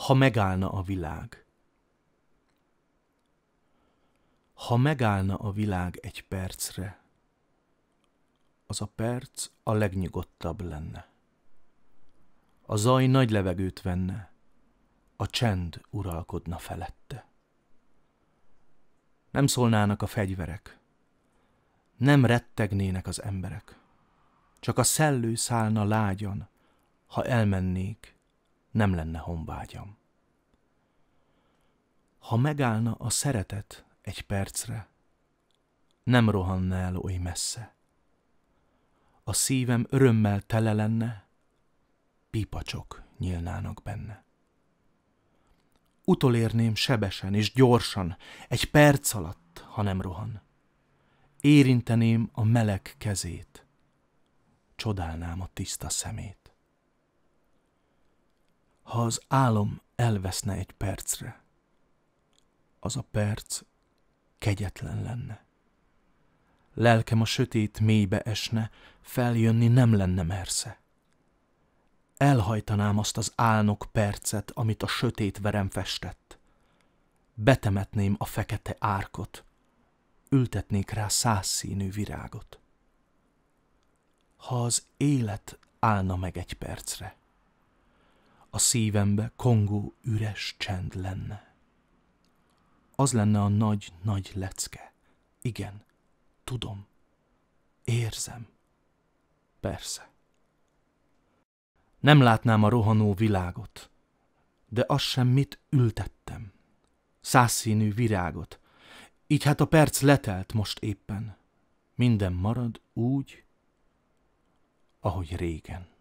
Ha megállna a világ. Ha megállna a világ egy percre, az a perc a legnyugodtabb lenne. A zaj nagy levegőt venne, a csend uralkodna felette. Nem szólnának a fegyverek, nem rettegnének az emberek, csak a szellő szállna lágyan, ha elmennék, nem lenne honvágyam. Ha megállna a szeretet egy percre, nem rohanna el oly messze. A szívem örömmel tele lenne, pípacsok nyílnának benne. Utolérném sebesen és gyorsan, egy perc alatt, ha nem rohan. Érinteném a meleg kezét, csodálnám a tiszta szemét. Ha az álom elveszne egy percre, az a perc kegyetlen lenne. Lelkem a sötét mélybe esne, feljönni nem lenne mersze. Elhajtanám azt az álnok percet, amit a sötét verem festett. Betemetném a fekete árkot, ültetnék rá 100 színű virágot. Ha az élet állna meg egy percre, a szívembe kongó üres csend lenne. Az lenne a nagy lecke. Igen, tudom, érzem, persze. Nem látnám a rohanó világot, de azt sem mit ültettem. 100 színű virágot. Így hát a perc letelt most éppen. Minden marad úgy, ahogy régen.